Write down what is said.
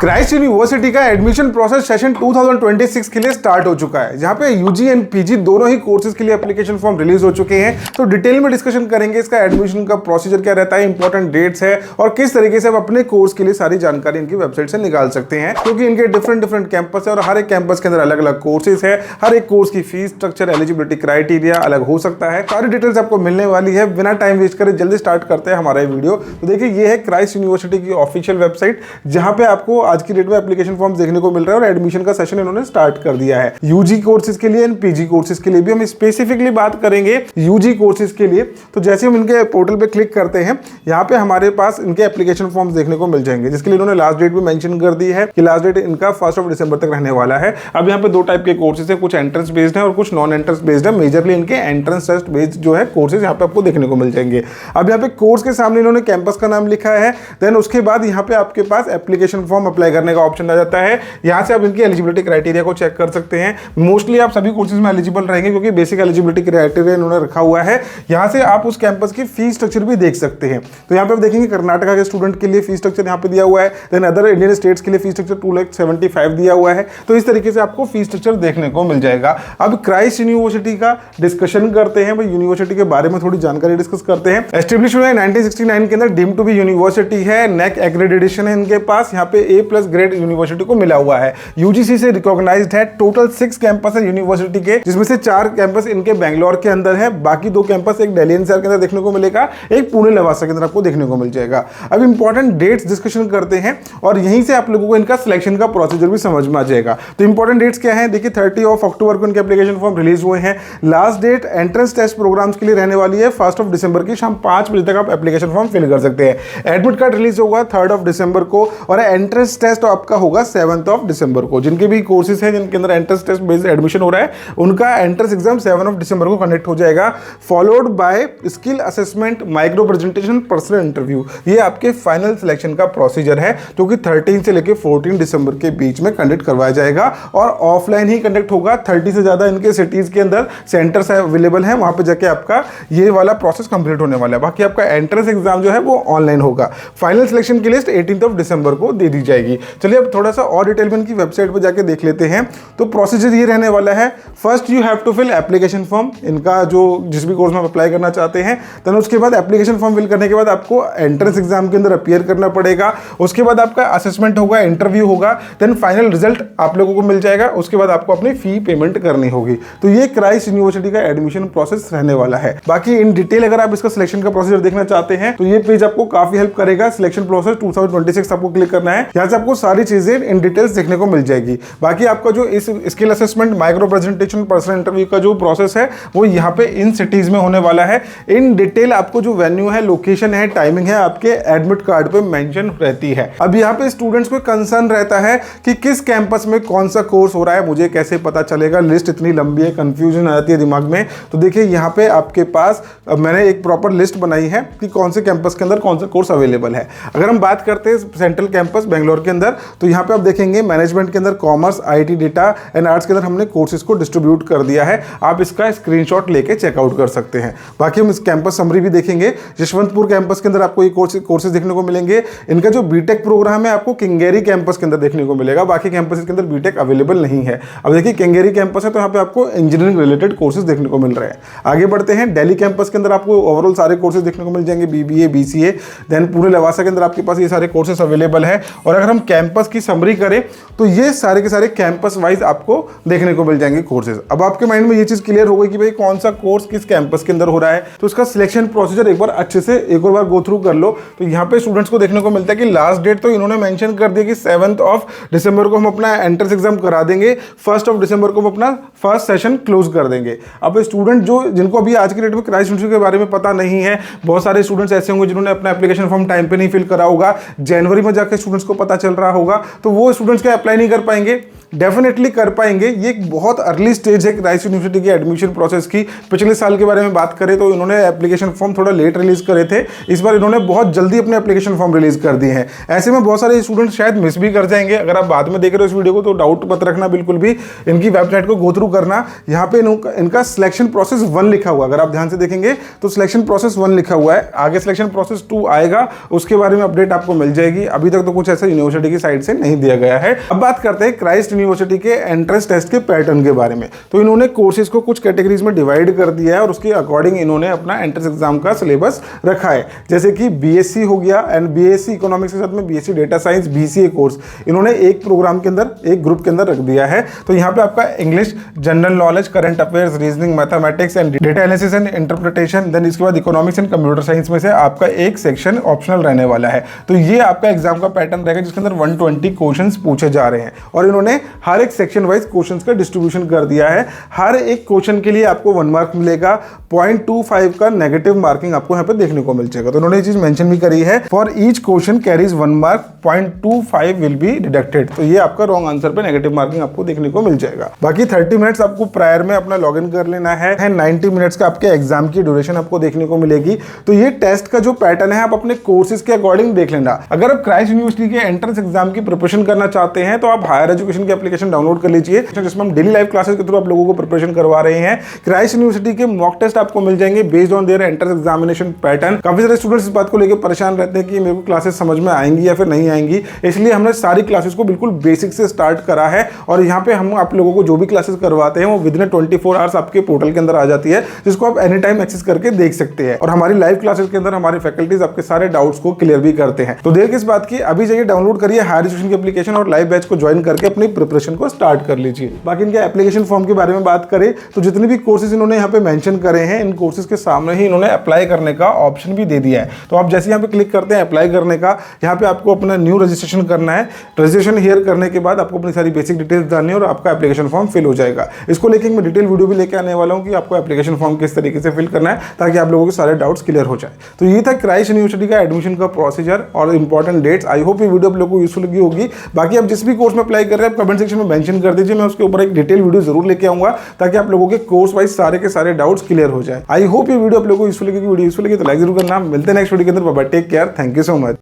Christ university का admission process session 2026 के लिए स्टार्ट हो चुका है, जहां पे यूजी एंड पीजी दोनों ही कोर्सेज के लिए एप्लीकेशन फॉर्म रिलीज हो चुके हैं। तो डिटेल में डिस्कशन करेंगे इसका एडमिशन का प्रोसीजर क्या रहता है, इंपॉर्टेंट डेट्स है और किस तरीके से आप अपने कोर्स के लिए सारी जानकारी इनकी वेबसाइट से निकाल सकते हैं, क्योंकि इनके डिफरेंट कैंपस है और हर एक कैंपस के अंदर अलग अलग कोर्सेज है। हर एक कोर्स की फीस स्ट्रक्चर, एलिजिबिलिटी क्राइटेरिया अलग हो सकता है। सारी डिटेल्स आपको मिलने वाली है। बिना टाइम वेस्ट करे जल्दी स्टार्ट करते हैं हमारा वीडियो। तो देखिए, ये है क्राइस्ट यूनिवर्सिटी की ऑफिशियल वेबसाइट, जहां पे आपको आज की डेट में एप्लीकेशन फॉर्म देखने को मिल रहा है और एडमिशन का सेशन इन्होंने स्टार्ट कर दिया है। यूजी कोर्सेज के लिए एंड पीजी कोर्सेज के लिए भी हम स्पेसिफिकली बात करेंगे। यूजी कोर्सेज के लिए तो जैसे हम इनके पोर्टल पे क्लिक करते हैं, यहाँ पे हमारे पास इनके एप्लीकेशन फॉर्म्स देखने को मिल जाएंगे, जिसके लिए इन्होंने लास्ट डेट भी मेंशन कर दी है कि लास्ट डेट इनका 1 दिसंबर तक रहने वाला है। अब यहाँ पे दो टाइप के कोर्सेज है, कुछ एंट्रेंस बेस्ड है और कुछ नॉन एंट्रेंस बेस्ड है। मेजरली इनके एंट्रेंस टेस्ट बेस्ड जो है कोर्सेज यहाँ पे आपको देखने को मिल जाएंगे। अब यहाँ पे कोर्स के सामने इन्होंने कैंपस का नाम लिखा है। देन उसके बाद यहाँ पे आपके पास एप्लीकेशन फॉर्म अप्लाई करने का ऑप्शन आ जाता है। यहाँ से आप इनकी एलिजिबिलिटी क्राइटेरिया को चेक कर सकते हैं। मोस्टली आप सभी कोर्सेज में एलिजिबल रहेंगे, क्योंकि बेसिक एलिजिबिलिटी क्राइटेरिया इन्होंने रखा हुआ है। यहाँ से आप उस कैंपस की फीस स्ट्रक्चर भी देख सकते हैं। तो यहाँ पे आप देखेंगे कर्नाटका के स्टूडेंट के लिए फीस स्ट्रक्चर यहाँ पे दिया हुआ है। देन अदर इंडियन स्टेट्स के लिए फीस स्ट्रक्चर 2,75,000 दिया हुआ है। तो इस तरीके से आपको फीस स्ट्रक्चर देखने को मिल जाएगा। अब क्राइस्ट यूनिवर्सिटी का डिस्कशन करते हैं, भाई यूनिवर्सिटी के बारे में थोड़ी जानकारी डिस्कस करते हैं। एस्टेब्लिश हुआ है 1969 के अंदर, डीम्ड टू बी यूनिवर्सिटी है, नेक एक्रेडिटेशन है इनके पास। यहाँ पे A+ ग्रेड यूनिवर्सिटी को मिला हुआ है। यूजीसी से रिकॉग्नाइज्ड है। टोटल 6 कैंपस है यूनिवर्सिटी के, जिसमें से 4 कैंपस इनके बैंगलोर के अंदर है। बाकी 2 कैंपस एक दिल्ली एनसीआर के अंदर देखने को मिलेगा, एक पुणे लवासा के अंदर आपको देखने को मिल जाएगा। अब इंपॉर्टेंट डेट्स डिस्कशन करते हैं और यहीं से आप लोगों को इनका सिलेक्शन का प्रोसीजर भी समझ में आ जाएगा। तो इंपॉर्टेंट डेट्स क्या है, देखिए 30 अक्टूबर को इनके एप्लीकेशन फॉर्म रिलीज हुए हैं। Last date entrance test programmes के लिए रहने वाली है 1 दिसंबर की शाम 5 बजे तक आप एप्लीकेशन फॉर्म फिल कर सकते हैं। एडमिट कार्ड रिलीज होगा 3 दिसंबर को और एंट्रेंस टेस्ट आपका होगा 7 दिसंबर को। जिनके भी कोर्सेज हैं जिनके अंदर एंट्रेंस टेस्ट बेस्ड एडमिशन हो रहा है, उनका एंट्रेंस एग्जाम 7 दिसंबर को कंडक्ट हो जाएगा, followed by skill assessment, micro presentation, personal interview. ये आपके फाइनल सिलेक्शन का प्रोसीजर है, जो कि 13 से लेकर 14 दिसंबर के बीच में कंडक्ट करवाया जाएगा और ऑफलाइन ही कंडक्ट होगा। 30 से ज्यादा इनके सिटीज के अंदर सेंटर्स अवेलेबल हैं, वहां पे जाके आपका ये वाला प्रोसेस कंप्लीट होने वाला है। बाकी आपका एंट्रेंस एग्जाम जो है वो ऑनलाइन होगा। फाइनल सिलेक्शन की लिस्ट 18 दिसंबर को दे दी जाएगी। चलिए अब थोड़ा सा और डिटेल में इनकी वेबसाइट पर जाके देख लेते हैं। तो प्रोसीजर ये रहने वाला है, first you have to fill application form, इनका जो जिस भी कोर्स में अप्लाई करना चाहते हैं। देन उसके बाद एप्लीकेशन फॉर्म फिल करने के बाद आपको एंट्रेंस एग्जाम के अंदर अपीयर करना पड़ेगा। उसके बाद आपका असेसमेंट होगा, इंटरव्यू होगा, देन फाइनल रिजल्ट आप लोगों को मिल जाएगा। उसके बाद आपको अपनी फी पेमेंट करनी होगी। तो ये क्राइस्ट यूनिवर्सिटी का एडमिशन प्रोसेस रहने वाला है। बाकी इन डिटेल अगर आप इसका सिलेक्शन का प्रोसीजर देखना चाहते हैं तो ये पेज आपको काफी हेल्प करेगा। सिलेक्शन प्रोसेस 2026 आपको क्लिक करना है, यहाँ से आपको सारी चीजें इन डिटेल्स देखने को मिल जाएगी। बाकी आपका जो इस skill assessment, micro presentation, personal interview का जो प्रोसेस है वो यहाँ पे इन सिटीज में होने वाला है। इन डिटेल आपको जो वेन्यू है, लोकेशन है, टाइमिंग है, आपके एडमिट कार्ड पे मेंशन रहती है। अब यहाँ पे स्टूडेंट्स को कंसर्न रहता है कि किस कैंपस में कौन सा कोर्स हो रहा है, मुझे कैसे पता चलेगा, लिस्ट इतनी लंबी है, कंफ्यूजन आ जाती है दिमाग में। तो देखिए यहाँ पे आपके पास मैंने एक प्रॉपर लिस्ट बनाई है कि कौन से कैंपस के अंदर कौन सा कोर्स अवेलेबल है। अगर हम बात करते हैं सेंट्रल कैंपस बेंगलोर के अंदर, तो यहाँ पे आप देखेंगे मैनेजमेंट के अंदर commerce, IT, data and arts के अंदर हमने कोर्सेज को डिस्ट्रीब्यूट कर दिया है। आप इसका स्क्रीनशॉट लेके चेकआउट कर सकते हैं। बाकी हम इस कैंपस समरी भी देखेंगे। यशवंतपुर कैंपस के अंदर आपको ये कोर्सेज देखने को मिलेंगे। इनका जो बीटेक प्रोग्राम है आपको किंगेरी कैंपस के अंदर देखने को मिलेगा। बाकी कैंपस के अंदर बीटेक अवेलेबल नहीं है। अब देखिए किंगेरी कैंपस है तो यहाँ पे आपको इंजीनियरिंग रिलेटेड कोर्सेज देखने को मिल रहे हैं। आगे बढ़ते हैं, दिल्ली कैंपस के अंदर आपको ओवरऑल सारे कोर्सेज देखने को मिल जाएंगे, BBA, BCA। Then Pune Lavasa के अंदर आपके पास ये सारे कोर्सेज अवेलेबल है। और अगर हम कैंपस की समरी करें तो ये सारे के सारे कैंपस वाइज आपको देखने को मिल जाएंगे कोर्सेज। अब आपके माइंड में ये चीज क्लियर हो गई कि भाई कौन सा कोर्स किस कैंपस के अंदर हो रहा है। तो उसका सिलेक्शन प्रोसीजर एक बार अच्छे से एक और बार गो थ्रू कर लो। तो यहाँ पे स्टूडेंट्स को देखने को मिलता है कि लास्ट डेट तो इन्होंने मेंशन कर दिया कि 7 दिसंबर को हम अपना एंट्रेंस एग्जाम करा देंगे, 1 दिसंबर को हम अपना फर्स्ट सेशन क्लोज कर देंगे। अब स्टूडेंट जिनको अभी आज की डेट में क्राइस्ट यूनिवर्सिटी के बारे में पता नहीं है, बहुत सारे स्टूडेंट्स ऐसे होंगे जिन्होंने अपना एप्लीकेशन फॉर्म टाइम पे नहीं फिल करा होगा, जनवरी में जाकर स्टूडेंट्स को पता चल रहा होगा, तो वो स्टूडेंट्स क्या अप्लाई नहीं कर पाएंगे। डेफिनेटली कर पाएंगे। ये एक बहुत अर्ली स्टेज है क्राइस्ट यूनिवर्सिटी की एडमिशन प्रोसेस की। पिछले साल के बारे में बात करें तो इन्होंने एप्लीकेशन फॉर्म थोड़ा लेट रिलीज करे थे, इस बार इन्होंने बहुत जल्दी अपने एप्लीकेशन फॉर्म रिलीज कर दिए हैं। ऐसे में बहुत सारे स्टूडेंट शायद मिस भी कर जाएंगे। अगर आप बाद में देख रहे हो इस वीडियो को तो डाउट मत रखना बिल्कुल भी, इनकी वेबसाइट को गो थ्रू करना। यहाँ पे इनका सिलेक्शन प्रोसेस 1 लिखा हुआ, अगर आप ध्यान से देखेंगे तो सिलेक्शन प्रोसेस 1 लिखा हुआ है। आगे सिलेक्शन प्रोसेस 2 आएगा, उसके बारे में अपडेट आपको मिल जाएगी। अभी तक तो कुछ ऐसा यूनिवर्सिटी की साइड से नहीं दिया गया है। अब बात करते हैं क्राइस्ट यूनिवर्सिटी के एंट्रेंस टेस्ट के पैटर्न के बारे में। तो इन्होंने कोर्सेज को कुछ कैटेगरीज में डिवाइड कर दिया है और उसके अकॉर्डिंग इन्होंने अपना एंट्रेंस एग्जाम का सिलेबस रखा है। जैसे कि बीएससी हो गया एंड बीएससी इकोनॉमिक्स के साथ में BSc data science BCA course इन्होंने एक प्रोग्राम के अंदर, एक ग्रुप के अंदर रख दिया है। तो यहाँ पे आपका English, general knowledge, current affairs, reasoning, mathematics and data analysis and interpretation, then इसके बाद इकोनॉमिक्स एंड कंप्यूटर साइंस में से आपका एक सेक्शन ऑप्शनल रहने वाला है। तो ये आपका एग्जाम का पैटर्न रहेगा जिसके अंदर 120 क्वेश्चंस पूछे जा रहे हैं और इन्होंने हर एक सेक्शन वाइज क्वेश्चंस का डिस्ट्रीब्यूशन कर दिया है। हर एक क्वेश्चन के लिए आपको 1 मार्क मिलेगा, 0.25 का नेगेटिव मार्किंग आपको यहाँ पे देखने को मिल जाएगा। तो इन्होंने ये चीज मेंशन भी करी है, for each question carries 1 mark, 0.25 will be deducted. तो ये आपका रॉन्ग आंसर पे नेगेटिव मार्किंग आपको देखने को मिल जाएगा। बाकी 30 मिनट्स आपको प्रायर में अपना लॉग इन कर लेना है। 90 मिनट्स का आपके एग्जाम की ड्यूरेशन आपको देखने को मिलेगी। तो ये टेस्ट का जो पैटर्न है आप अपने कोर्सेज के अकॉर्डिंग देख लेना। अगर आप क्राइस्ट यूनिवर्सिटी के एंट्रेंस एग्जाम की प्रिपरेशन करना चाहते हैं तो आप हायर एजुकेशन की एप्लीकेशन डाउनलोड कर लीजिए, जिसमें हम डेली लाइव क्लासेस के थ्रू आप लोगों को प्रिपरेशन करवा रहे हैं। क्राइस्ट यूनिवर्सिटी के मॉक टेस्ट आपको मिल जाएंगे based on their entrance examination pattern. काफी सारे स्टूडेंट्स इस बात को लेकर परेशान रहते हैं कि मेरे को क्लासेस समझ में आएंगी या फिर नहीं आएंगी, इसलिए हमने सारी क्लासेस को बिल्कुल बेसिक से स्टार्ट करा है और यहाँ पे हम आप लोगों को जो भी क्लासेस करवाते हैं वो विदिन 24 आवर्स आपके पोर्टल के अंदर आ जाती है, जिसको आप एनी टाइम एक्सेस करके देख सकते हैं। और हमारी लाइव क्लासेस के अंदर हमारे फैकल्टीज आपके सारे डाउट्स को क्लियर भी करते हैं। तो देर किस बात की, अभी जाइए डाउनलोड करिए हायर एजुकेशन की एप्लीकेशन और लाइव बैच को ज्वाइन करके अपनी प्रिपरेशन को स्टार्ट कर लीजिए। बाकी इनके एप्लीकेशन फॉर्म के बारे में बात करें तो जितने भी कोर्सेज इन्होंने यहाँ पे मेंशन करे हैं, इन कोर्सेज के सामने ही इन्होंने अप्लाई करने का ऑप्शन भी दे दिया है। तो आप जैसे यहाँ पे क्लिक करते हैं अप्लाई करने का, यहाँ पे आपको अपना न्यू रजिस्ट्रेशन करना है। रजिस्ट्रेशन हियर करने के बाद आपको अपनी सारी बेसिक डिटेल्स डालनी है और आपका एप्लीकेशन फॉर्म फिल हो जाएगा। इसको लेकर मैं डिटेल वीडियो भी लेके आने वाला हूँ कि आपको एप्लीकेशन फॉर्म किस तरीके से फिल करना है ताकि आप लोगों के सारे डाउट्स क्लियर हो जाए। तो ये था क्राइस्ट यूनिवर्सिटी का एडमिशन का प्रोसीजर और इंपॉर्टेंट डेट्स। आई होप ये वीडियो आप लोगों को यूजफुल लगी होगी। बाकी आप जिस भी कोर्स में अप्लाई कर रहे हैं आप कमेंट सेक्शन में मेंशन कर दीजिए, मैं उसके ऊपर एक डिटेल वीडियो जरूर लेके आऊंगा ताकि आप लोगों के कोर्स वाइज सारे के सारे डाउट्स क्लियर हो जाए। आई होप ये वीडियो आप लोगों को यूजफुल लगी। वीडियो यूजफुल लगी तो लाइक जरूर करना। मिलते हैं नेक्स्ट वीडियो के अंदर। Bye bye, take care, thank you so much.